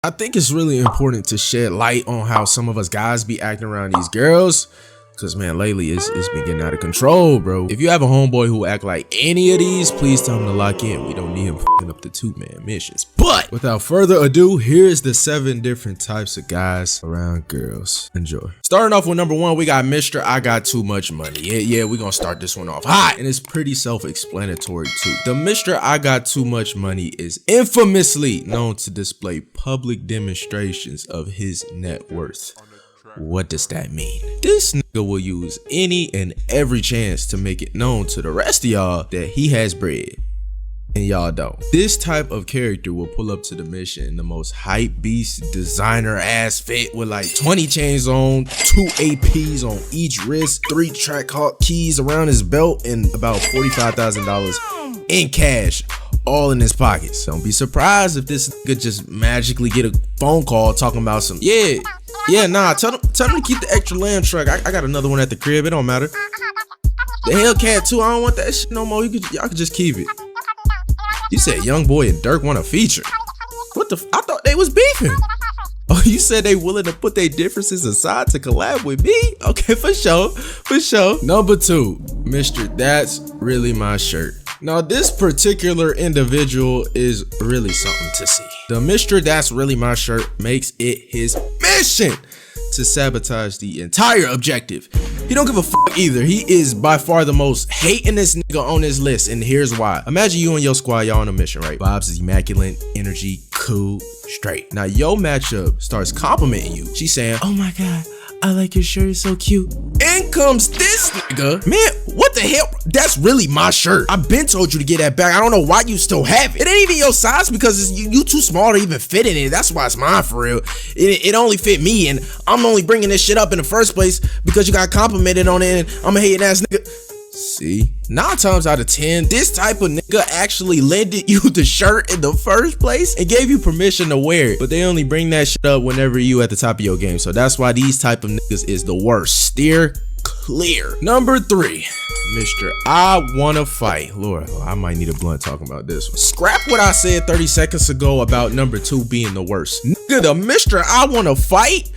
I think it's really important to shed light on how some of us guys be acting around these girls. Cause man, lately it's been getting out of control, bro. If you have a homeboy who act like any of these, please tell him to lock in. We don't need him fucking up the 2-man missions. But without further ado, here's the 7 different types of guys around girls. Enjoy. Starting off with number 1, we got Mr. I got too much money. Yeah, we're gonna start this one off hot. And it's pretty self-explanatory too. The Mr. I got too much money is infamously known to display public demonstrations of his net worth. What does that mean? This nigga will use any and every chance to make it known to the rest of y'all that he has bread and y'all don't. This type of character will pull up to the mission in the most hype beast designer ass fit with like 20 chains on, 2 APs on each wrist, 3 Trackhawk keys around his belt, and about $45,000 in cash, all in his pockets. Don't be surprised if this nigga just magically get a phone call talking about some nah, tell them to keep the extra lamb truck. I got another one at the crib. It don't matter. The Hellcat too. I don't want that shit no more. Y'all could just keep it. You said Young Boy and Dirk want a feature. What the? I thought they was beefing. Oh, you said they willing to put their differences aside to collab with me? Okay, for sure. Number 2, Mr. That's Really My Shirt. Now, this particular individual is really something to see. The Mr. That's Really My Shirt makes it his mission to sabotage the entire objective. He don't give a fuck either. He is by far the most hatingest nigga on this list, and here's why. Imagine you and your squad, y'all on a mission, right? Vibes is immaculate, energy, cool, straight. Now, your matchup starts complimenting you. She's saying, oh my God, I like your shirt, it's so cute. In comes this nigga. Man, what the hell? That's really my shirt. I've been told you to get that back. I don't know why you still have it. It ain't even your size because you too small to even fit in it. That's why it's mine for real. It only fit me, and I'm only bringing this shit up in the first place because you got complimented on it, and I'm a hating ass nigga. See, 9 times out of 10, this type of nigga actually lended you the shirt in the first place and gave you permission to wear it, but they only bring that shit up whenever you at the top of your game. So that's why these type of niggas is the worst. Steer clear. Number 3, Mr. I Wanna Fight. Lord, I might need a blunt talking about this one. Scrap what I said 30 seconds ago about number 2 being the worst. Nigga, the Mr. I Wanna Fight.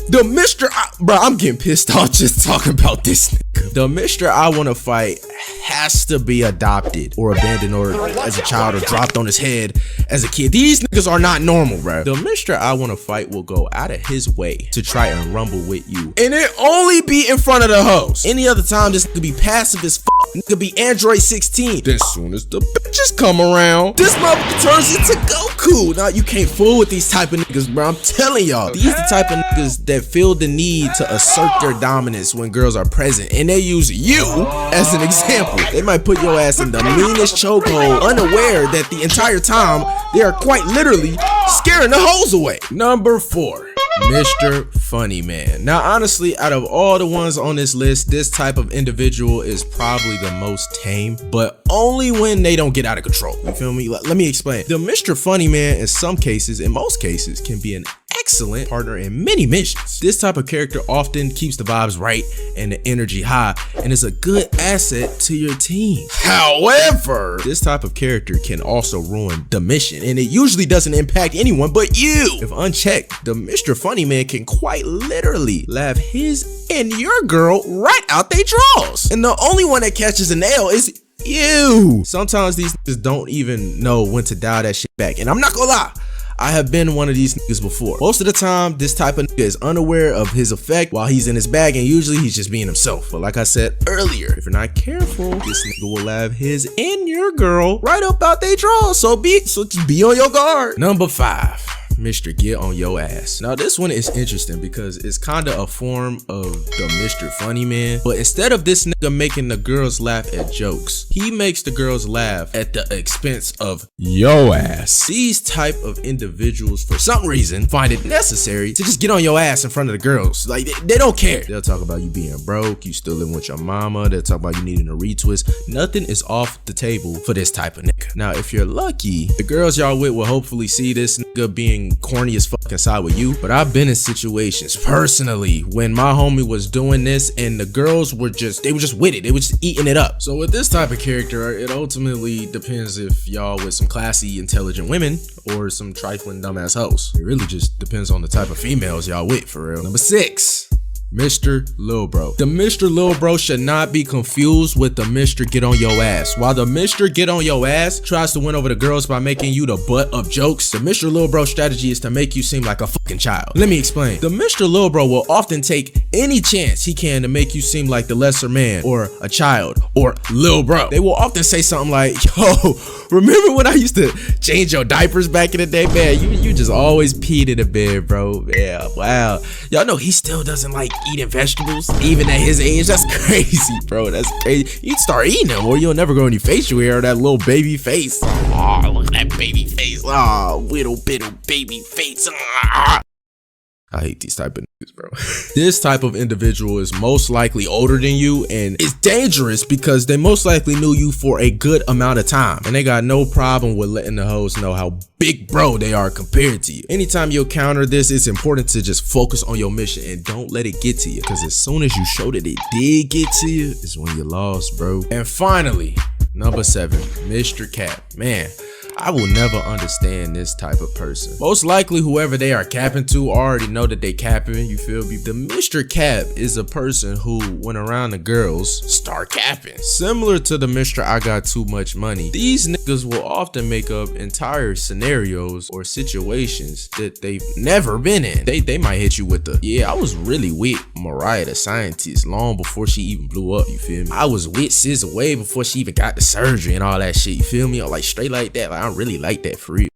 The Mr. Bro, I'm getting pissed off just talking about this nigga. The Mr. I Wanna Fight has to be adopted or abandoned or as a child or dropped on his head as a kid. These niggas are not normal, bro. The Mr. I Wanna Fight will go out of his way to try and rumble with you, and it only be in front of the host. Any other time, this could be passive as fuck. It could be Android 16. Then soon as the bitches come around, this motherfucker turns into Goku. Now, you can't fool with these type of niggas, bro. I'm telling y'all. These the type of niggas that feel the need to assert their dominance when girls are present, and they use you as an example. They might put your ass in the meanest chokehold, unaware that the entire time they are quite literally scaring the hoes away. Number 4, Mr. Funny Man. Now, honestly, out of all the ones on this list, this type of individual is probably the most tame, but only when they don't get out of control. You feel me? Let me explain. The Mr. Funny Man, in some cases, in most cases, can be an excellent partner in many missions. This type of character often keeps the vibes right and the energy high, and is a good asset to your team. However, this type of character can also ruin the mission, and it usually doesn't impact anyone but you. If unchecked, the Mr. Funny Man can quite literally laugh his and your girl right out they draws, and the only one that catches a nail is you. Sometimes these niggas don't even know when to dial that shit back, and I'm not gonna lie, I have been one of these niggas before. Most of the time, this type of nigga is unaware of his effect while he's in his bag, and usually he's just being himself. But like I said earlier, if you're not careful, this nigga will have his and your girl right up out they draw. So just be on your guard. Number 5, Mr. Get on Your Ass. Now, this one is interesting because it's kind of a form of the Mr. Funny Man, but instead of this nigga making the girls laugh at jokes, he makes the girls laugh at the expense of your ass. These type of individuals, for some reason, find it necessary to just get on your ass in front of the girls. Like, they don't care. They'll talk about you being broke, you still living with your mama, they'll talk about you needing a retwist. Nothing is off the table for this type of nigga. Now, if you're lucky, the girls y'all with will hopefully see this nigga being being corny as fuck inside with you, but I've been in situations personally when my homie was doing this and the girls were just with it. They were just eating it up. So with this type of character, it ultimately depends if y'all with some classy, intelligent women or some trifling dumbass hoes. It really just depends on the type of females y'all with, for real. Number 6. Mr. Lil Bro. The Mr. Lil Bro should not be confused with the Mr. Get on your ass. While the Mr. Get on your ass tries to win over the girls by making you the butt of jokes, the Mr. Lil Bro strategy is to make you seem like a fucking child. Let me explain. The Mr. Lil Bro will often take any chance he can to make you seem like the lesser man or a child or Lil Bro. They will often say something like, yo, remember when I used to change your diapers back in the day, man? You just always peed in the bed, bro. Yeah, wow. Y'all know he still doesn't like eating vegetables, even at his age. That's crazy, bro. That's crazy. You start eating them or you'll never grow any facial hair or that little baby face. Oh, look at that baby face. Oh, little bit of baby face. Oh. I hate these type of niggas, bro. This type of individual is most likely older than you, and it's dangerous because they most likely knew you for a good amount of time, and they got no problem with letting the hoes know how big bro they are compared to you. Anytime you encounter this, it's important to just focus on your mission and don't let it get to you, because as soon as you show that it did get to you is when you're lost, bro. And finally, number 7, Mr. Cap. Man, I will never understand this type of person. Most likely whoever they are capping to already know that they capping, you feel me? The Mr. Cap is a person who, when around the girls, start capping. Similar to the Mr. I got too much money, these niggas will often make up entire scenarios or situations that they've never been in. They might hit you with the, yeah, I was really with Mariah the Scientist long before she even blew up, you feel me? I was with SZA way before she even got the surgery and all that shit, you feel me? Or like straight like that, like I really like that for real.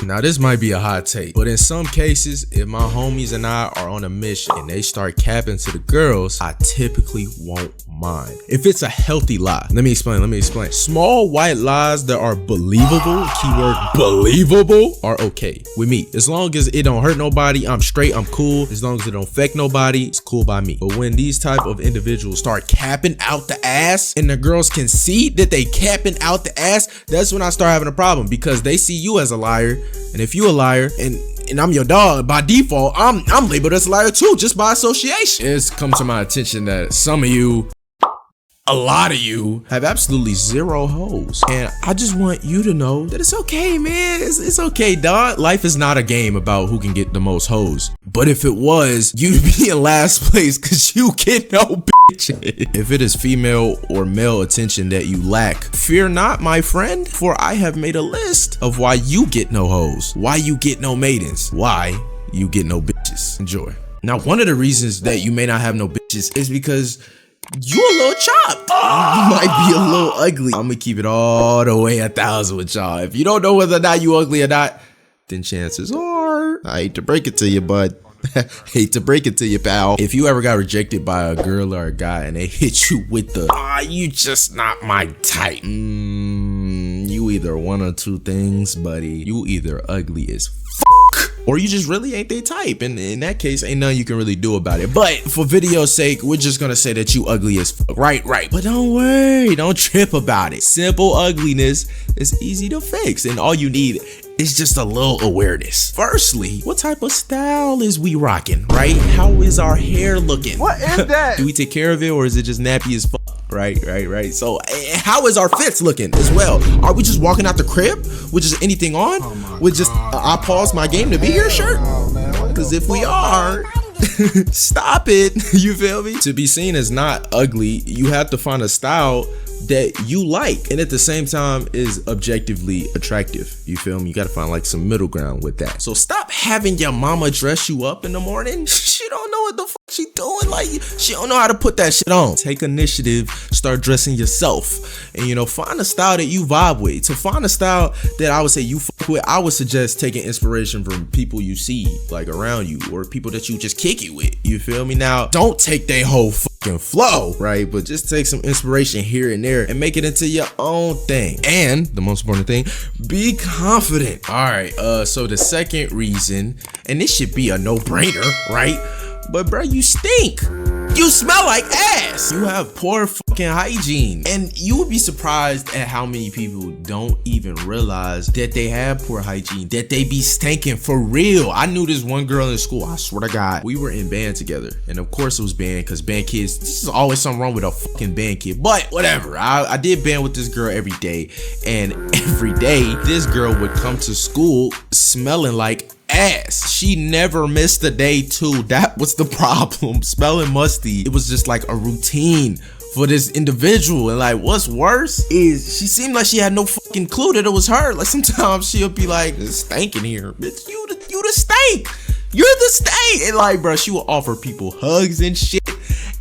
Now this might be a hot take, but in some cases, if my homies and I are on a mission and they start capping to the girls, I typically won't mind. If it's a healthy lie. Let me explain. Small white lies that are believable, keyword believable, are okay with me. As long as it don't hurt nobody, I'm straight, I'm cool. As long as it don't affect nobody, it's cool by me. But when these type of individuals start capping out the ass and the girls can see that they capping out the ass, that's when I start having a problem, because they see you as a liar. And if you a liar and I'm your dog, by default, I'm labeled as a liar too, just by association. It's come to my attention that some of you, a lot of you, have absolutely zero hoes. And I just want you to know that it's okay, man. It's okay, dog. Life is not a game about who can get the most hoes. But if it was, you'd be in last place because you get no bitch. If it is female or male attention that you lack, fear not, my friend, for I have made a list of why you get no hoes, why you get no maidens, why you get no bitches. Enjoy. Now, one of the reasons that you may not have no bitches is because you a little chopped. You might be a little ugly. I'm gonna keep it all the way 1,000 with y'all. If you don't know whether or not you ugly or not, then chances are, I hate to break it to you, bud. Hate to break it to you, pal. If you ever got rejected by a girl or a guy and they hit you with the, you just not my type. You either one or two things, buddy. You either ugly as fuck, or you just really ain't they type, and in that case ain't nothing you can really do about it. But for video's sake, we're just gonna say that you ugly as fuck. Right. But don't worry, don't trip about it. Simple ugliness is easy to fix, and all you need is just a little awareness. Firstly, what type of style is we rocking, right? How is our hair looking? What is that? Do we take care of it, or is it just nappy as fuck? Right. So how is our fits looking as well? Are we just walking out the crib with just anything on? With just I paused my game to be here shirt? Because if we are, stop it. You feel me? To be seen as not ugly, you have to find a style that you like and at the same time is objectively attractive. You feel me? You gotta find like some middle ground with that. So stop having your mama dress you up in the morning. She don't know what the fuck she doing. Like, she don't know how to put that shit on. Take initiative, start dressing yourself, and find a style that you vibe with. To find a style that I would say you fuck with, I would suggest taking inspiration from people you see like around you or people that you just kick it with. You feel me? Now, don't take their whole fucking flow, right? But just take some inspiration here and there and make it into your own thing. And the most important thing, be confident. All right, so the second reason, and this should be a no-brainer, right? But bro, you stink. You smell like ass. You have poor fucking hygiene. And you would be surprised at how many people don't even realize that they have poor hygiene, that they be stinking for real. I knew this one girl in school, I swear to God. We were in band together. And of course it was band, because band kids, this is always something wrong with a fucking band kid. But whatever, I did band with this girl every day. And every day, this girl would come to school smelling like ass. She never missed a day too. That was the problem. Smelling musty. It was just like a routine for this individual. And like, what's worse is she seemed like she had no fucking clue that it was her. Like sometimes she'll be like, it's stank in here, bitch. You the stank. You're the stank. And like, bro, she will offer people hugs and shit.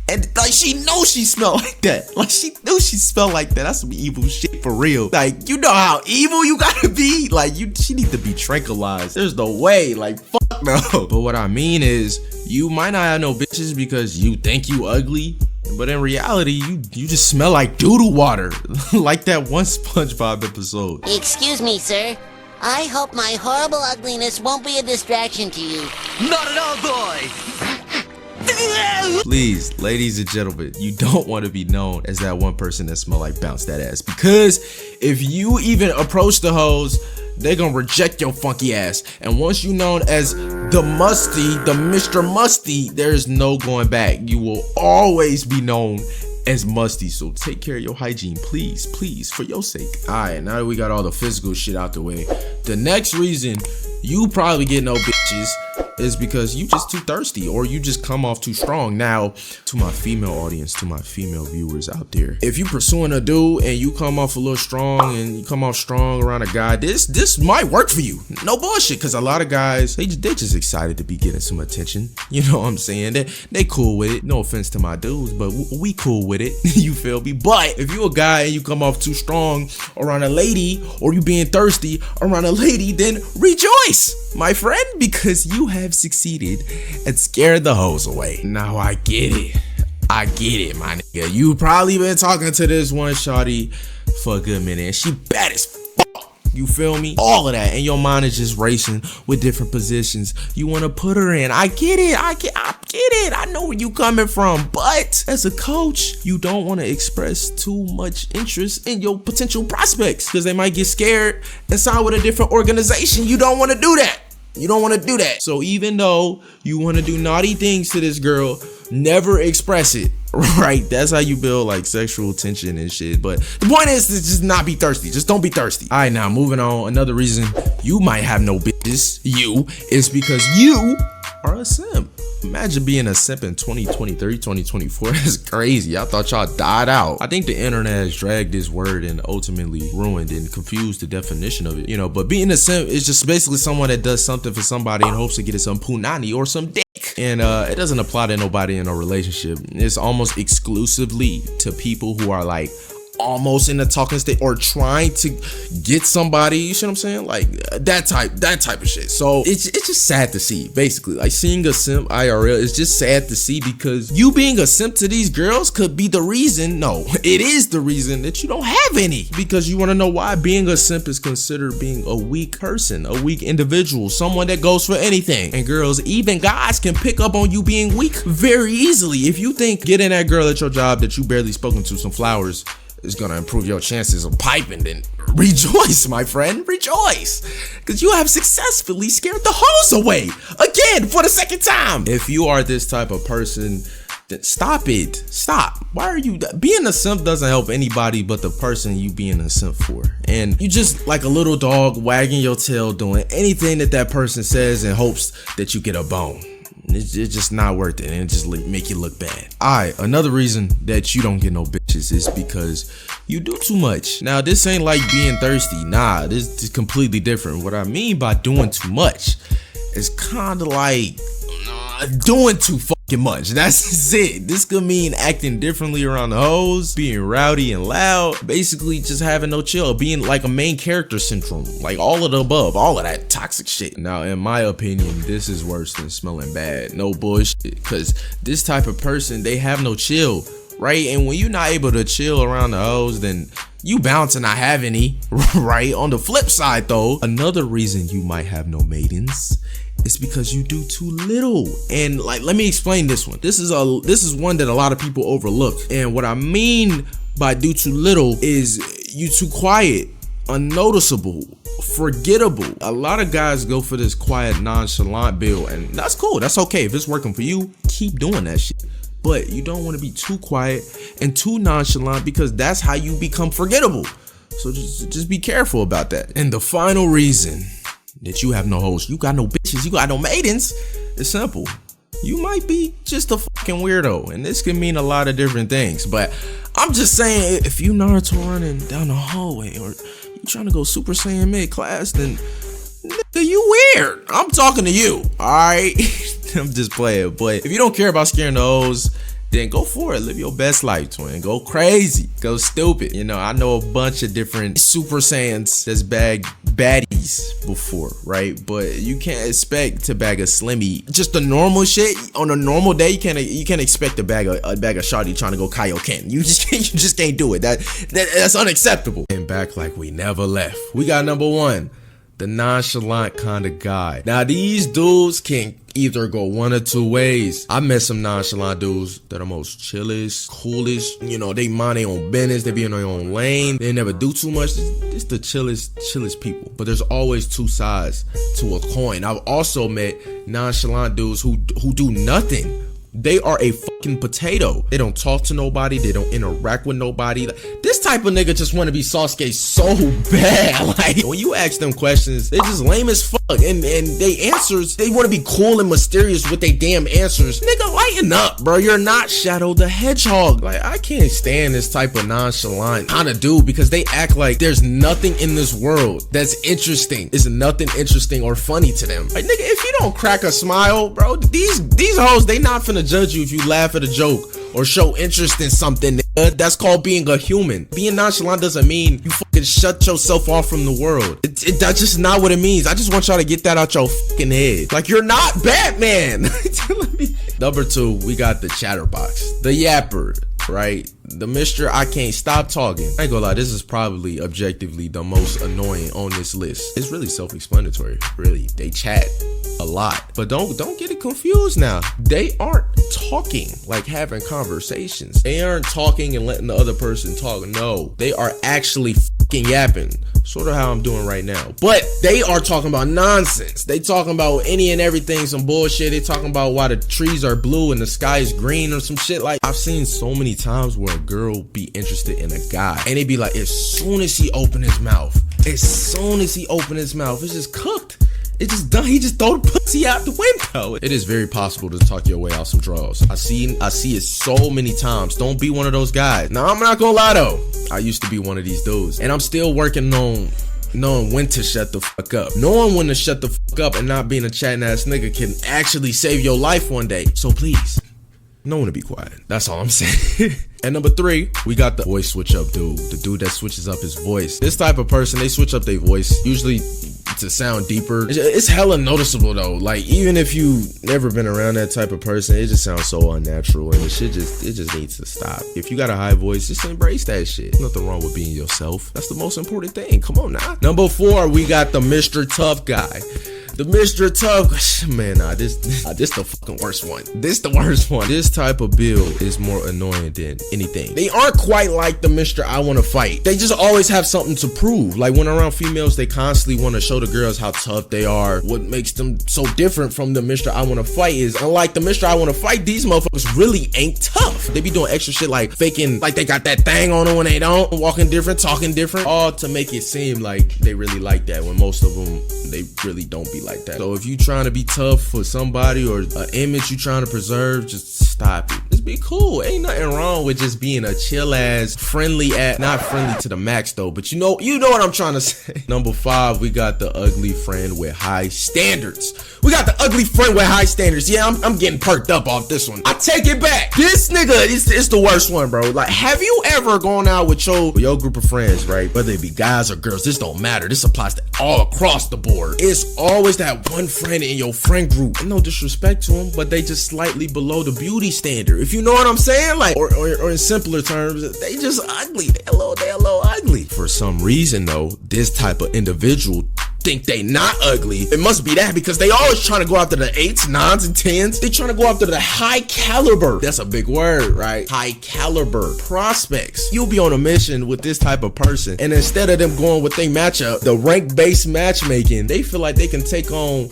And like, she knows she smelled like that. Like, she knew she smelled like that. That's some evil shit for real. Like, you know how evil you gotta be? Like, she need to be tranquilized. There's no way. Like, fuck no. But what I mean is, you might not have no bitches because you think you ugly. But in reality, you just smell like doo-doo water. Like that one SpongeBob episode. Excuse me, sir. I hope my horrible ugliness won't be a distraction to you. Not at all, boy! Please, ladies and gentlemen, you don't want to be known as that one person that smell like bounce that ass, because if you even approach the hoes, they're gonna reject your funky ass. And once you known as the Mr. Musty, there's no going back. You will always be known as musty. So take care of your hygiene, please, for your sake. All right, now that we got all the physical shit out the way, the next reason you probably get no bitches is because you just too thirsty, or you just come off too strong. Now, to my female audience, to my female viewers out there, if you pursuing a dude and you come off a little strong and you come off strong around a guy, this might work for you. No bullshit, because a lot of guys, they just excited to be getting some attention. You know what I'm saying? They cool with it. No offense to my dudes, but we cool with it. You feel me? But if you a guy and you come off too strong around a lady, or you being thirsty around a lady, then rejoice, my friend, because you have succeeded and scared the hoes away. Now I get it, my nigga. You probably been talking to this one shawty for a good minute, and she bad as fuck. You feel me? All of that, and your mind is just racing with different positions you want to put her in. I get it. I know where you coming from, but as a coach, you don't want to express too much interest in your potential prospects, because they might get scared and sign with a different organization. You don't want to do that. You don't want to do that. So even though you want to do naughty things to this girl, never express it, right? That's how you build like sexual tension and shit. But the point is to just not be thirsty. Just don't be thirsty. All right, now moving on. Another reason you might have no bitches, is because you are a simp. Imagine being a simp in 2023, 2024. That's crazy. I thought y'all died out. I think the internet has dragged this word and ultimately ruined and confused the definition of it. You know, but being a simp is just basically someone that does something for somebody in hopes to get some punani or some dick. And it doesn't apply to nobody in a relationship. It's almost exclusively to people who are like almost in the talking state or trying to get somebody, you see what I'm saying? Like that type of shit. So it's just sad to see, basically. Like seeing a simp IRL is just sad to see, because you being a simp to these girls could be the reason, no, it is the reason that you don't have any. Because you want to know why? Being a simp is considered being a weak person, a weak individual, someone that goes for anything. And girls, even guys, can pick up on you being weak very easily. If you think getting that girl at your job that you barely spoken to some flowers is gonna improve your chances of piping, then rejoice, my friend, rejoice, because you have successfully scared the hoes away again for the second time. If you are this type of person, then stop it. Stop. Why are you being a simp? Doesn't help anybody but the person you being a simp for. And you just like a little dog wagging your tail, doing anything that person says in hopes that you get a bone. It's just not worth it, and it just make you look bad. Alright, another reason that you don't get no bitches is because you do too much. Now, this ain't like being thirsty. Nah, this is completely different. What I mean by doing too much is kind of like doing too fucking much. That's it. This could mean acting differently around the hoes, being rowdy and loud, basically just having no chill, being like a main character syndrome, like all of the above, all of that toxic shit. Now, in my opinion, this is worse than smelling bad. No bullshit, because this type of person, they have no chill, right? And when you're not able to chill around the hoes, then you bound to not have any, right? On the flip side though, another reason you might have no maidens It's because you do too little. And like, let me explain this one. This is one that a lot of people overlook. And what I mean by do too little is you too quiet, unnoticeable, forgettable. A lot of guys go for this quiet, nonchalant build, and that's cool. That's okay. If it's working for you, keep doing that shit. But you don't want to be too quiet and too nonchalant, because that's how you become forgettable. So just be careful about that. And the final reason that you have no hoes, you got no bitches, you got no maidens, it's simple. You might be just a fucking weirdo, and this can mean a lot of different things. But I'm just saying, if you Naruto running down the hallway, or you trying to go Super Saiyan mid-class, then nigga, you weird. I'm talking to you, alright? I'm just playing. But if you don't care about scaring the hoes, then go for it. Live your best life, twin. Go crazy. Go stupid. You know, I know a bunch of different Super Saiyans that's bagged baddies before, right? But you can't expect to bag a Slimmy. Just the normal shit on a normal day. You can't expect to bag a shawty trying to go Kaioken. You just can't do it. That's unacceptable. And back like we never left. We got number one, the nonchalant kind of guy. Now these dudes can either go one or two ways. I met some nonchalant dudes that are most chillest, coolest. You know, they mind their own business. They be in their own lane. They never do too much. It's the chillest people. But there's always two sides to a coin. I've also met nonchalant dudes who do nothing. They are a fucking potato. They don't talk to nobody. They don't interact with nobody. This type of nigga just want to be Sasuke so bad. Like, when you ask them questions, they just lame as fuck. And they answers, they want to be cool and mysterious with their damn answers. Nigga, lighten up, bro. You're not Shadow the Hedgehog. Like, I can't stand this type of nonchalant kind of dude, because they act like there's nothing in this world that's interesting. There's nothing interesting or funny to them. Like, nigga, if you don't crack a smile, bro, these hoes, they not finna judge you if you laugh at a joke or show interest in something, nigga. That's called being a human. Being nonchalant doesn't mean you fucking shut yourself off from the world. That's just not what it means. I just want y'all to get that out your fucking head. Like, you're not Batman. Number two, we got the chatterbox, the yapper, right? The Mr. I can't stop talking. I ain't gonna lie, this is probably objectively the most annoying on this list. It's really self-explanatory, really. They chat a lot, but don't get it confused now. They aren't talking, like having conversations. They aren't talking and letting the other person talk. No, they are actually fucking yapping, sort of how I'm doing right now. But they are talking about nonsense. They talking about any and everything, some bullshit. They talking about why the trees are blue and the sky is green or some shit. Like, I've seen so many times where a girl be interested in a guy, and they be like, as soon as he open his mouth, it's just cooked. It's just done. He just throw the pussy out the window. It is very possible to talk your way out some draws. I see it so many times. Don't be one of those guys. Now, I'm not gonna lie though, I used to be one of these dudes, and I'm still working on knowing when to shut the fuck up. Knowing when to shut the fuck up and not being a chatting ass nigga can actually save your life one day. So please, know when to be quiet. That's all I'm saying. And number three, we got the voice switch up dude. The dude that switches up his voice. This type of person, they switch up their voice, usually to sound deeper. It's hella noticeable though. Like, even if you never been around that type of person, it just sounds so unnatural, and it just needs to stop. If you got a high voice, just embrace that shit. Nothing wrong with being yourself. That's the most important thing. Come on now. Number four, we got the Mr. Tough guy. The Mr. Tough, man, this the fucking worst one. This the worst one. This type of build is more annoying than anything. They aren't quite like the Mr. I wanna fight. They just always have something to prove. Like, when around females, they constantly wanna show the girls how tough they are. What makes them so different from the Mr. I wanna fight is, unlike the Mr. I wanna fight, these motherfuckers really ain't tough. They be doing extra shit like faking like they got that thing on them when they don't, walking different, talking different, all to make it seem like they really like that, when most of them, they really don't be like that. So if you trying to be tough for somebody or an image you trying to preserve, just stop it. Just be cool. Ain't nothing wrong with just being a chill ass, friendly at, not friendly to the max though, but you know what I'm trying to say. Number five, we got the ugly friend with high standards. We got the ugly friend with high standards. Yeah, I'm getting perked up off this one. I take it back. This nigga it's the worst one, bro. Like, have you ever gone out with your group of friends, right? Whether it be guys or girls, this don't matter. This applies to all across the board. It's always that one friend in your friend group, and no disrespect to them, but they just slightly below the beauty standard, if you know what I'm saying. Like, or in simpler terms, they just ugly. They a little ugly. For some reason though, this type of individual think they not ugly. It must be that because they always trying to go after the 8s, 9s, and 10s. They trying to go after the high caliber. That's a big word, right? High caliber prospects. You'll be on a mission with this type of person, and instead of them going with their matchup, the rank-based matchmaking, they feel like they can take on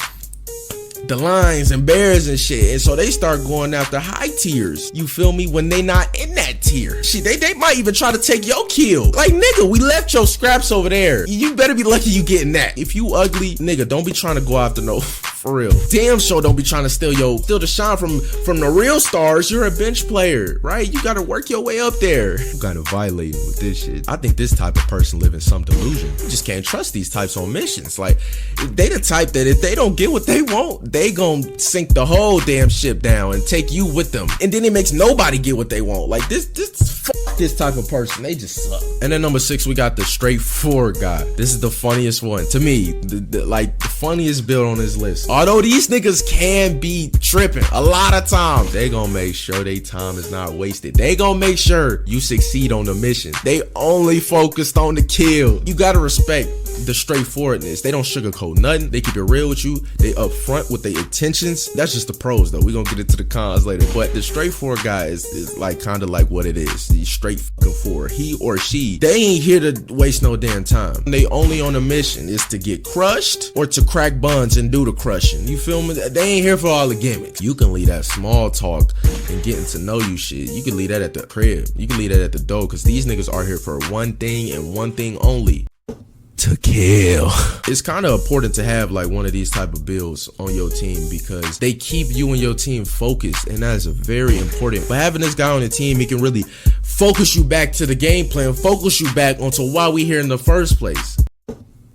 the lions and bears and shit, and so they start going after high tiers, you feel me, when they not in that tier. Shit, they might even try to take your kill. Like, nigga, we left your scraps over there. You better be lucky you getting that. If you ugly, nigga, don't be trying to go after no, for real. Damn sure don't be trying to steal the shine from the real stars. You're a bench player, right? You gotta work your way up there. You gotta violate with this shit. I think this type of person live in some delusion. You just can't trust these types on missions. Like, they the type that if they don't get what they want, they gon' sink the whole damn ship down and take you with them, and then it makes nobody get what they want. Like, this type of person, they just suck. And then number 6, we got the straightforward guy. This is the funniest one to me, the funniest build on this list. Although these niggas can be tripping a lot of times, they gonna make sure they time is not wasted. They gonna make sure you succeed on the mission. They only focused on the kill. You gotta respect the straightforwardness. They don't sugarcoat nothing. They keep it real with you. They upfront with their intentions. That's just the pros though. We're gonna get into the cons later. But the straightforward guy is like kind of like what it is. He's straight fucking forward. He or she, they ain't here to waste no damn time. They only on a mission is to get crushed or to crack buns and do the crushing. You feel me? They ain't here for all the gimmicks. You can leave that small talk and getting to know you shit. You can leave that at the crib. You can leave that at the door, because these niggas are here for one thing and one thing only: to kill. It's kind of important to have like one of these type of builds on your team, because they keep you and your team focused, and that is very important. But having this guy on the team, he can really focus you back to the game plan, focus you back onto why we here in the first place: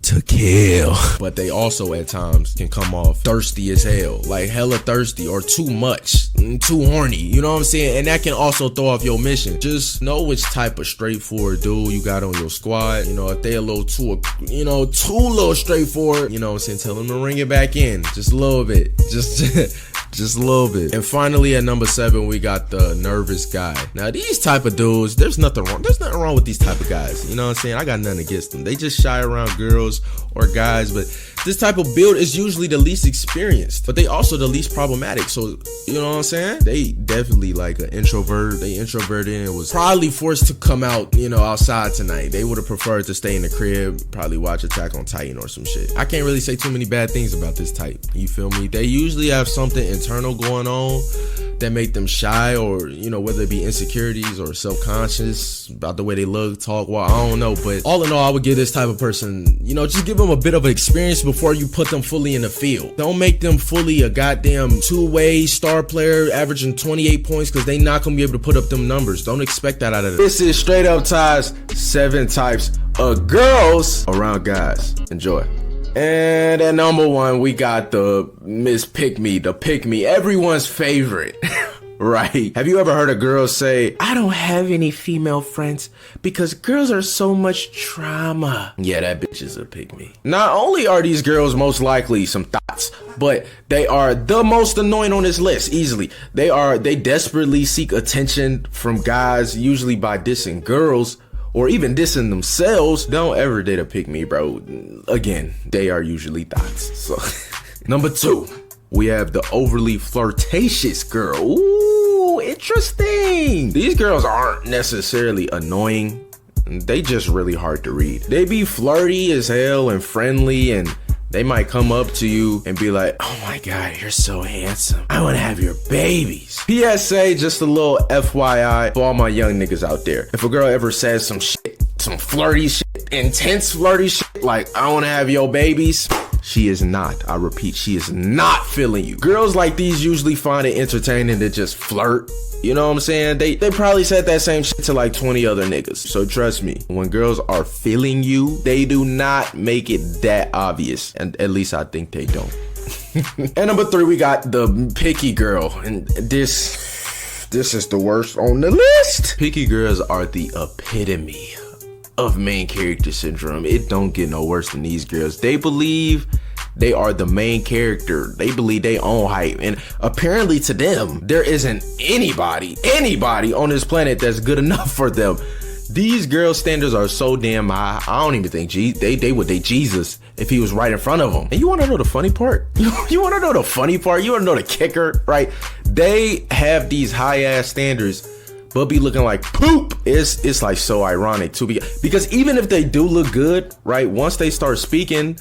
to kill. But they also at times can come off thirsty as hell, like hella thirsty or too much, too horny, you know what I'm saying? And that can also throw off your mission. Just know which type of straightforward dude you got on your squad. You know, if they a little too, too little straightforward, you know what I'm saying, tell them to ring it back in just a little bit, just a little bit. And finally at number 7, we got the nervous guy. Now these type of dudes, there's nothing wrong with these type of guys, you know what I'm saying? I got nothing against them. They just shy around girls or guys, but this type of build is usually the least experienced, but they also the least problematic. So, you know what I'm saying? They definitely like an introvert. They introverted and was probably forced to come out, outside tonight. They would have preferred to stay in the crib, probably watch Attack on Titan or some shit. I can't really say too many bad things about this type. You feel me? They usually have something internal going on that make them shy, or whether it be insecurities or self-conscious about the way they look, talk. Well, I don't know, but all in all, I would give this type of person, just give them a bit of an experience before you put them fully in the field. Don't make them fully a goddamn two-way star player averaging 28 points, because they not gonna be able to put up them numbers. Don't expect that out of them. This is Straight Up Tai's 7 types of girls around guys. Enjoy. And at number 1, we got the Miss Pick Me, everyone's favorite. Right? Have you ever heard a girl say, "I don't have any female friends because girls are so much trauma"? Yeah, that bitch is a pick me. Not only are these girls most likely some thoughts, but they are the most annoying on this list, easily. They desperately seek attention from guys, usually by dissing girls, or even dissing themselves. Don't ever date a pick me, bro. Again, they are usually thoughts. So, number 2, we have the overly flirtatious girl. Ooh, interesting. These girls aren't necessarily annoying. They just really hard to read. They be flirty as hell and friendly, and they might come up to you and be like, "Oh my God, you're so handsome. I want to have your babies." PSA, just a little FYI for all my young niggas out there. If a girl ever says some shit, some flirty shit, intense flirty shit, like, "I want to have your babies," she is not, I repeat, she is not feeling you. Girls like these usually find it entertaining to just flirt. You know what I'm saying? They probably said that same shit to like 20 other niggas. So trust me, when girls are feeling you, they do not make it that obvious. And at least I think they don't. And number 3, we got the picky girl. And this is the worst on the list. Picky girls are the epitome of main character syndrome. It don't get no worse than these girls. They believe they are the main character. They believe they own hype. And apparently to them, there isn't anybody on this planet that's good enough for them. These girl standards are so damn high. I don't even think they would date Jesus if he was right in front of them. And you want to know the funny part? You want to know the funny part? You want to know the kicker, right? They have these high ass standards, but be looking like poop. It's like so ironic too, because even if they do look good, right? Once they start speaking,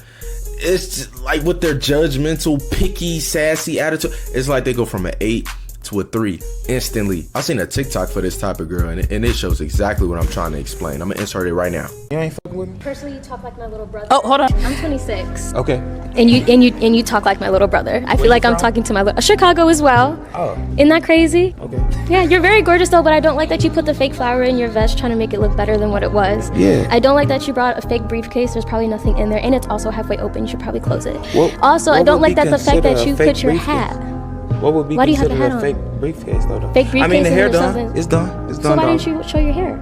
it's just like with their judgmental, picky, sassy attitude, it's like they go from an 8 to a 3 instantly. I seen a TikTok for this type of girl, and it shows exactly what I'm trying to explain. I'm gonna insert it right now. You ain't fucking with me? Personally, you talk like my little brother. Oh, hold on. I'm 26. Okay. And you talk like my little brother. I feel like I'm talking to my little Chicago as well. Oh. Isn't that crazy? Okay. Yeah, you're very gorgeous though, but I don't like that you put the fake flower in your vest trying to make it look better than what it was. Yeah. I don't like that you brought a fake briefcase. There's probably nothing in there, and it's also halfway open. You should probably close it. Also, I don't like that the fact that you put your hat. What would be Why do you have considered the hat a fake on? briefcase though? Fake briefcase. I mean, the hair and done. something. It's done. It's done. So why done. didn't you show your hair?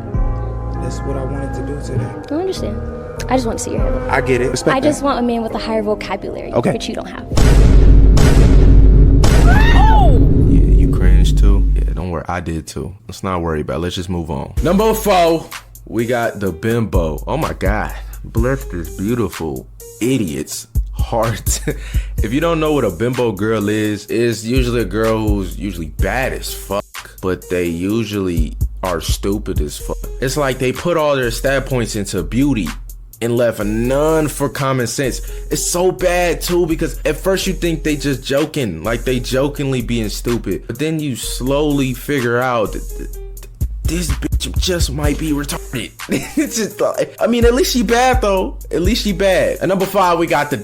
That's what I wanted to do today. I don't understand. I just want to see your hair. I get it. Respect I just that. want a man with a higher vocabulary, Okay. which you don't have. Yeah, you cringe too? Yeah, don't worry, I did too. Let's not worry about it. Let's just move on. Number 4, we got the bimbo. Oh my God, bless this beautiful idiot's heart. If you don't know what a bimbo girl is, it's usually a girl who's usually bad as fuck, but they usually are stupid as fuck. It's like they put all their stat points into beauty and left none for common sense. It's so bad too, because at first you think they just joking, like they jokingly being stupid, but then you slowly figure out that this bitch just might be retarded. It's just like, I mean, at least she bad though. At least she bad. At number 5, we got the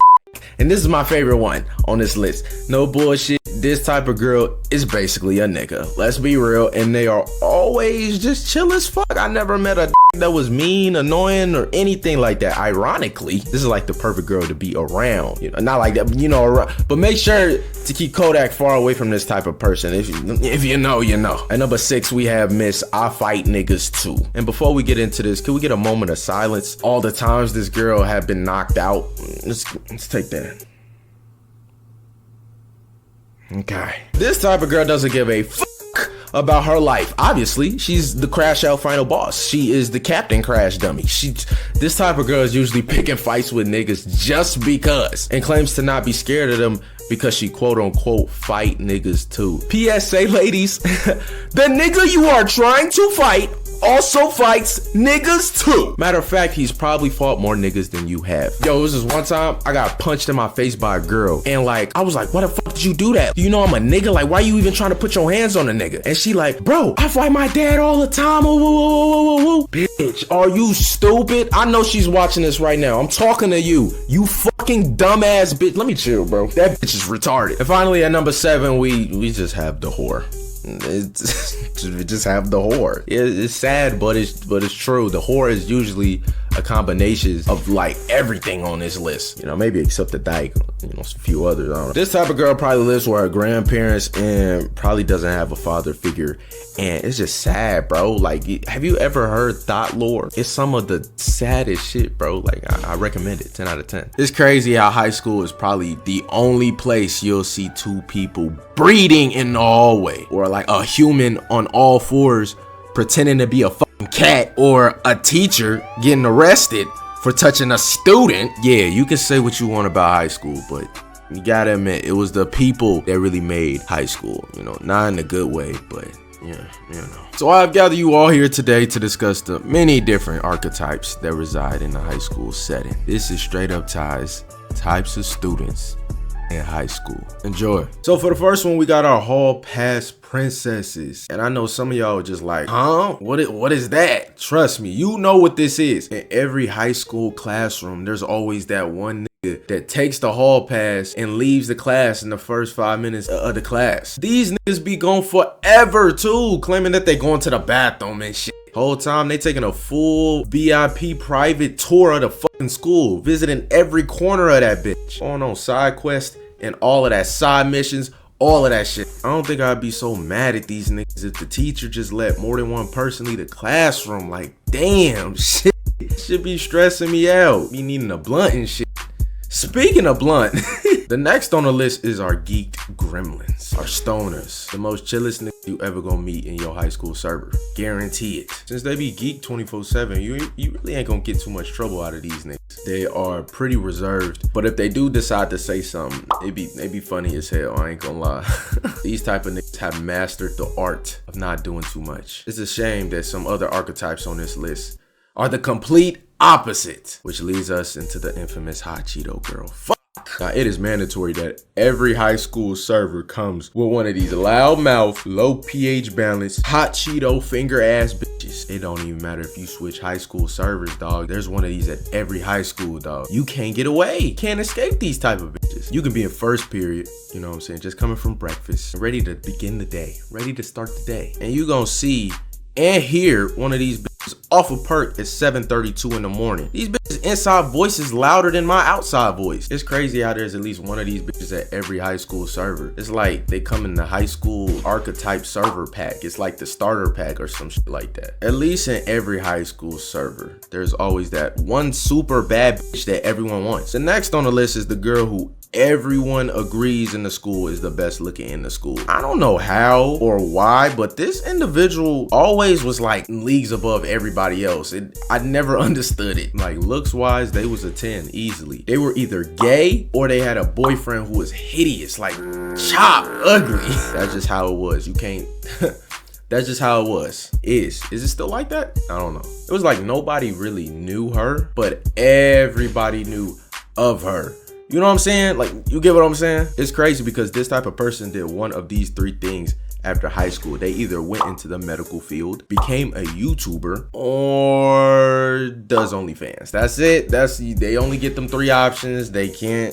and this is my favorite one on this list. No bullshit. This type of girl is basically a nigga. Let's be real. And they are always just chill as fuck. I never met a that was mean, annoying, or anything like that. Ironically, this is like the perfect girl to be around. You know, not like that, you know, but make sure to keep Kodak far away from this type of person. If you know, you know. At number 6, we have Miss I Fight Niggas Too. And before we get into this, can we get a moment of silence? All the times this girl have been knocked out. Let's take that. Okay. This type of girl doesn't give a fuck about her life. Obviously, she's the crash out final boss. She is the captain crash dummy. This type of girl is usually picking fights with niggas just because, and claims to not be scared of them because she quote unquote fight niggas too. PSA ladies, the nigga you are trying to fight also fights niggas too. Matter of fact, he's probably fought more niggas than you have. Yo, this is one time I got punched in my face by a girl, and like I was like, why the fuck did you do that? You know I'm a nigga, like why you even trying to put your hands on a nigga? And she like, bro, I fight my dad all the time. Whoa, whoa, whoa, whoa, whoa, whoa. Bitch, are you stupid? I know she's watching this right now. I'm talking to you, you fucking dumbass bitch. Let me chill, bro. That bitch is retarded. And finally, at number 7, we just have the whore. We just have the whore. It's sad, but it's true. The whore is usually a combination of like everything on this list, you know, maybe except the dyke, you know, a few others. I don't know. This type of girl probably lives with her grandparents and probably doesn't have a father figure, and it's just sad, bro. Like, have you ever heard thought lore? It's some of the saddest shit, bro. Like, I recommend it. 10 out of 10. It's crazy how high school is probably the only place you'll see 2 people breeding in the hallway, or like a human on all 4s pretending to be a fucking cat, or a teacher getting arrested for touching a student. Yeah, you can say what you want about high school, but you gotta admit, it was the people that really made high school, you know, not in a good way, but yeah, you know. So I've gathered you all here today to discuss the many different archetypes that reside in the high school setting. This is Straight Up Tai's types of students in high school. Enjoy. So for the first one, we got our hall pass princesses, and I know some of y'all are just like, huh, what is that? Trust me, you know what this is. In every high school classroom, there's always that one nigga that takes the hall pass and leaves the class in the first 5 minutes of the class. These niggas be gone forever too, claiming that they going to the bathroom and shit. Whole time they taking a full VIP private tour of the fucking school, visiting every corner of that bitch, going on side quests and all of that, side missions, all of that shit. I don't think I'd be so mad at these niggas if the teacher just let more than one person leave the classroom. Like, damn, shit should be stressing me out. Be needing a blunt and shit. Speaking of blunt, The next on the list is our geeked gremlins, our stoners, the most chillest niggas you ever gonna meet in your high school server. Guarantee it. Since they be geeked 24/7, you really ain't gonna get too much trouble out of these niggas. They are pretty reserved, but if they do decide to say something, they be funny as hell, I ain't gonna lie. These type of niggas have mastered the art of not doing too much. It's a shame that some other archetypes on this list are the complete opposite, which leads us into the infamous hot Cheeto girl. Now, it is mandatory that every high school server comes with one of these loudmouth, low pH balance, hot Cheeto finger ass bitches. It don't even matter if you switch high school servers, dog. There's one of these at every high school, dog. You can't get away. Can't escape these type of bitches. You can be in first period, you know what I'm saying, just coming from breakfast, ready to begin the day, ready to start the day. And you gonna see and hear one of these bitches off a perk at 7:32 in the morning. These bitches inside voice is louder than my outside voice. It's crazy how there's at least one of these bitches at every high school server. It's like they come in the high school archetype server pack. It's like the starter pack or some shit like that. At least in every high school server, there's always that one super bad bitch that everyone wants. The next on the list is the girl who everyone agrees in the school is the best looking in the school. I don't know how or why, but this individual always was like leagues above everybody else. I never understood it. Like looks wise, they was a 10 easily. They were either gay or they had a boyfriend who was hideous, like chop ugly. That's just how it was. You can't that's just how it was. Is it still like that? I don't know. It was like nobody really knew her, but everybody knew of her. You know what I'm saying? Like, you get what I'm saying? It's crazy because this type of person did one of these three things after high school. They either went into the medical field, became a YouTuber, or does OnlyFans. That's it. They only get them three options. They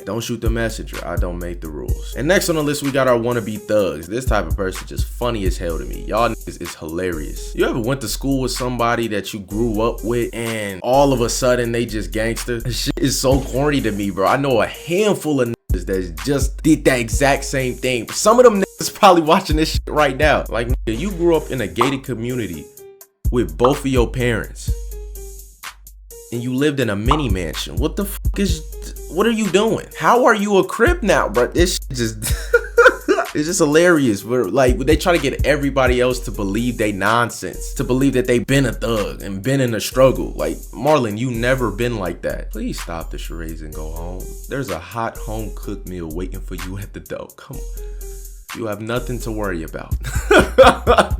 don't shoot the messenger. I don't make the rules. And next on the list, we got our wannabe thugs. This type of person just funny as hell to me. Y'all niggas is hilarious. You ever went to school with somebody that you grew up with and all of a sudden they just gangster? This shit is so corny to me, bro. I know a handful of that just did that exact same thing. Some of them niggas probably watching this shit right now. Like, nigga, you grew up in a gated community with both of your parents and you lived in a mini mansion. What are you doing? How are you a crib now, bro? This shit just it's just hilarious. Like, they try to get everybody else to believe they nonsense, to believe that they been a thug and been in a struggle. Like, Marlon, you never been like that. Please stop the charades and go home. There's a hot home cooked meal waiting for you at the door. Come on. You have nothing to worry about.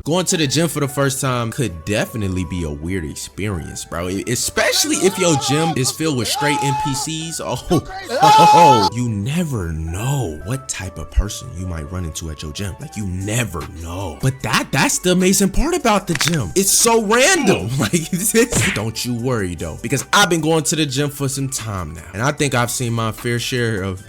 Going to the gym for the first time could definitely be a weird experience, bro. Especially if your gym is filled with straight NPCs. Oh, you never know what type of person you might run into at your gym. Like, you never know. But that's the amazing part about the gym. It's so random. Like, don't you worry though, because I've been going to the gym for some time now, and I think I've seen my fair share of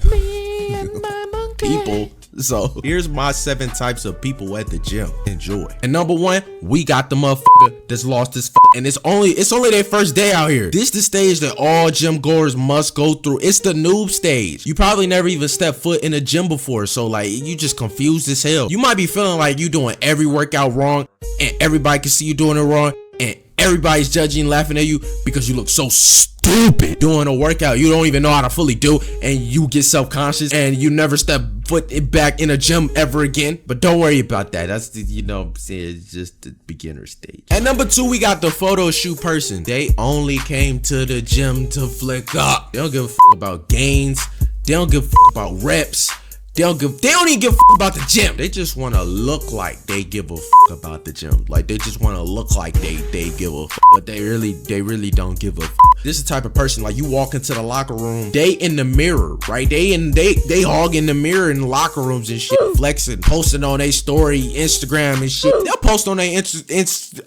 people. So here's my 7 types of people at the gym. Enjoy. And number 1, we got the motherfucker that's lost his and it's only their first day out here. This the stage that all gym goers must go through. It's the noob stage. You probably never even stepped foot in a gym before, so like you just confused as hell. You might be feeling like you doing every workout wrong and everybody can see you doing it wrong and everybody's judging, laughing at you because you look so stupid doing a workout you don't even know how to fully do, and you get self-conscious and you never step foot back in a gym ever again. But don't worry about that. That's the, you know what I'm saying, it's just the beginner stage. At number 2, we got the photo shoot person. They only came to the gym to flick up. They don't give a fuck about gains. They don't give a fuck about reps. They don't even give a fuck about the gym. They just want to look like they give a fuck about the gym. Like, they just want to look like they give a fuck, but they really don't give a fuck. This is the type of person, like, you walk into the locker room, they in the mirror, right? They hog in the mirror in the locker rooms and shit, flexing, posting on their story, Instagram and shit. They'll post on their Instagram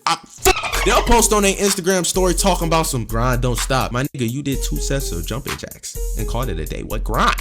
story talking about some grind don't stop. My nigga, you did 2 sets of jumping jacks and called it a day. What grind?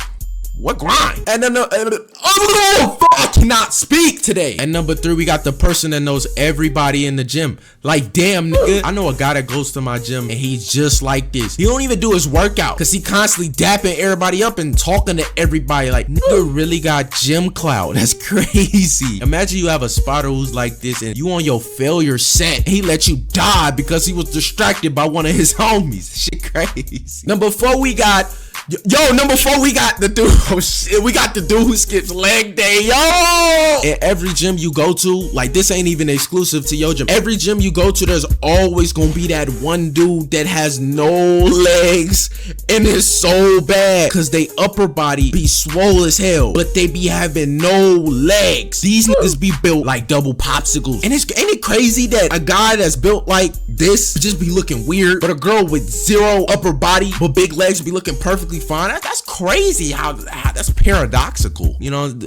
What grind? And then I cannot speak today. And number 3, we got the person that knows everybody in the gym. Like, damn, nigga, I know a guy that goes to my gym and he's just like this. He don't even do his workout because he constantly dapping everybody up and talking to everybody. Like, nigga really got gym clout. That's crazy. Imagine you have a spotter who's like this and you on your failure set. He let you die because he was distracted by one of his homies. Shit crazy. Number 4, we got Yo, number 4, we got the dude. Oh shit, we got the dude who skips leg day. Yo, in every gym you go to, like this ain't even exclusive to your gym. Every gym you go to, there's always gonna be that one dude that has no legs and it's so bad because they upper body be swole as hell, but they be having no legs. These niggas be built like double popsicles, and ain't it crazy that a guy that's built like this just be looking weird, but a girl with zero upper body but big legs be looking perfectly fine? That's crazy. How that's paradoxical, you know.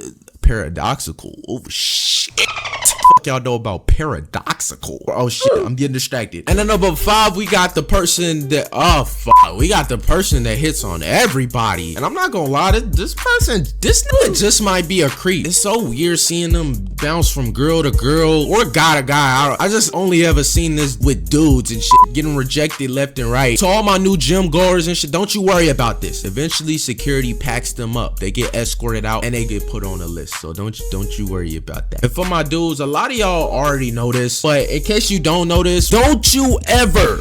Paradoxical. Oh shit. Fuck y'all know about paradoxical. Oh shit, I'm getting distracted. And then number 5, we got the person that, oh fuck, we got the person that hits on everybody. And I'm not gonna lie, this nigga just might be a creep. It's so weird seeing them bounce from girl to girl or guy to guy. I just only ever seen this with dudes and shit, getting rejected left and right. To all my new gym goers and shit, don't you worry about this. Eventually security packs them up. They get escorted out and they get put on a list. So don't you worry about that. And for my dudes, a lot of y'all already know this, but in case you don't know this, don't you ever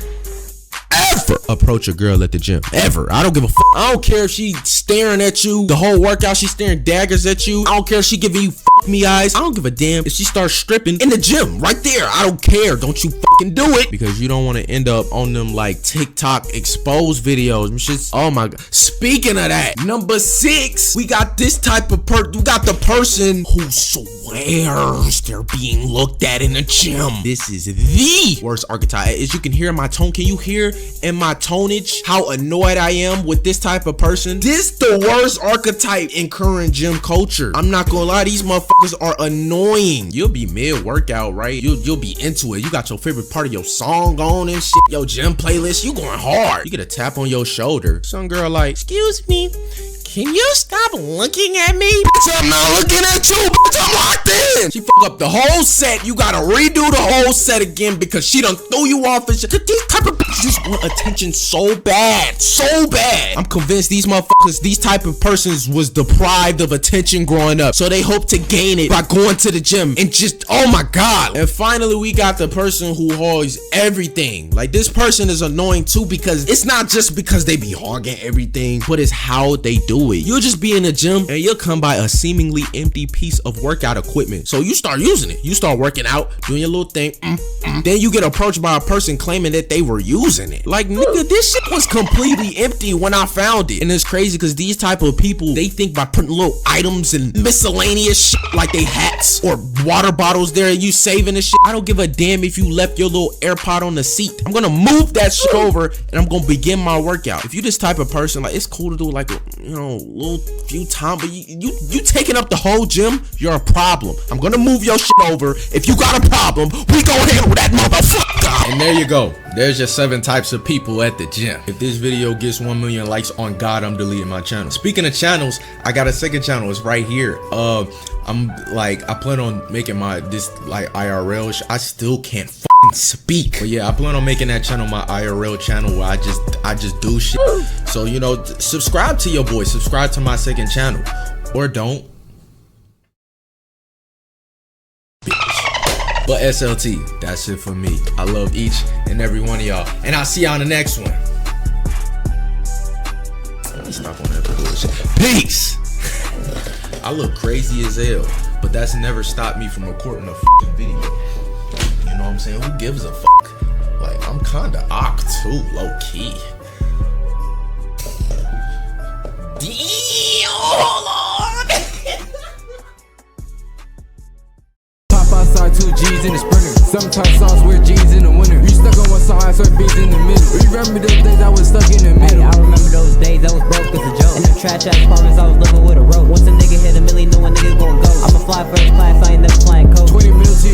approach a girl at the gym. Ever. I don't give a fuck. I don't care if she staring at you the whole workout, she staring daggers at you. I don't care if she giving you fuck me eyes. I don't give a damn if she starts stripping in the gym right there. I don't care. Don't you fucking do it, because you don't want to end up on them like TikTok exposed videos. Shit's, oh my god. Speaking of that, number 6, we got this type of we got the person who swears they're being looked at in the gym. This is the worst archetype. As you can hear in my tone, can you hear in my tonage how annoyed I am with this type of person? This the worst archetype in current gym culture. I'm not gonna lie, these motherfuckers are annoying. You'll be mid workout, right? You'll be into it. You got your favorite part of your song on and shit. Your gym playlist, you going hard. You get a tap on your shoulder. Some girl like, excuse me, can you stop looking at me? Bitch, I'm not looking at you, bitch, I'm locked in. She fuck up the whole set. You gotta redo the whole set again because she done threw you off and shit. These type of bitches just want attention so bad. So bad. I'm convinced these motherfuckers, these type of persons was deprived of attention growing up, so they hope to gain it by going to the gym and just, oh my god. And finally, we got the person who hogs everything. Like, this person is annoying too, because it's not just because they be hogging everything, but it's how they do it. You'll just be in the gym and you'll come by a seemingly empty piece of workout equipment, so you start using it. You start working out, doing your little thing. Then you get approached by a person claiming that they were using it. Like, nigga, this shit was completely empty when I found it. And it's crazy because these type of people, they think by putting little items and miscellaneous shit like they hats or water bottles there and you saving the shit. I don't give a damn if you left your little AirPod on the seat. I'm gonna move that shit over and I'm gonna begin my workout. If you this type of person, like, it's cool to do like a, you know, little few times, but you taking up the whole gym, you're a problem. I'm gonna move your shit over. If you got a problem, we gonna handle that motherfucker. And there you go. There's your 7 types of people at the gym. If this video gets 1 million likes, on God, I'm deleting my channel. Speaking of channels, I got a second channel. It's right here. I plan on making this like IRL. I still can't fucking speak, but yeah, I plan on making that channel my IRL channel where I just do shit. So, you know, subscribe to your boy. Subscribe to my second channel, or don't. But SLT, that's it for me. I love each and every one of y'all, and I'll see y'all on the next one. Let me stop on that bullshit. Peace. I look crazy as hell, but that's never stopped me from recording a fucking video. You know what I'm saying? Who gives a fuck? Like, I'm kinda awk too, low key. Oh Lord! Pop outside 2 G's in the Sprinter. Sometimes songs wear jeans in the winter. You stuck on one song, I serve beats in the middle. You remember those days I was stuck in the middle? Hey, I remember those days I was broke as a joke. In the trash ass apartments I was living with a rope. Once a nigga hit a million, know a nigga gon' go. I'm a fly first class, I ain't never flying coach. 20 minutes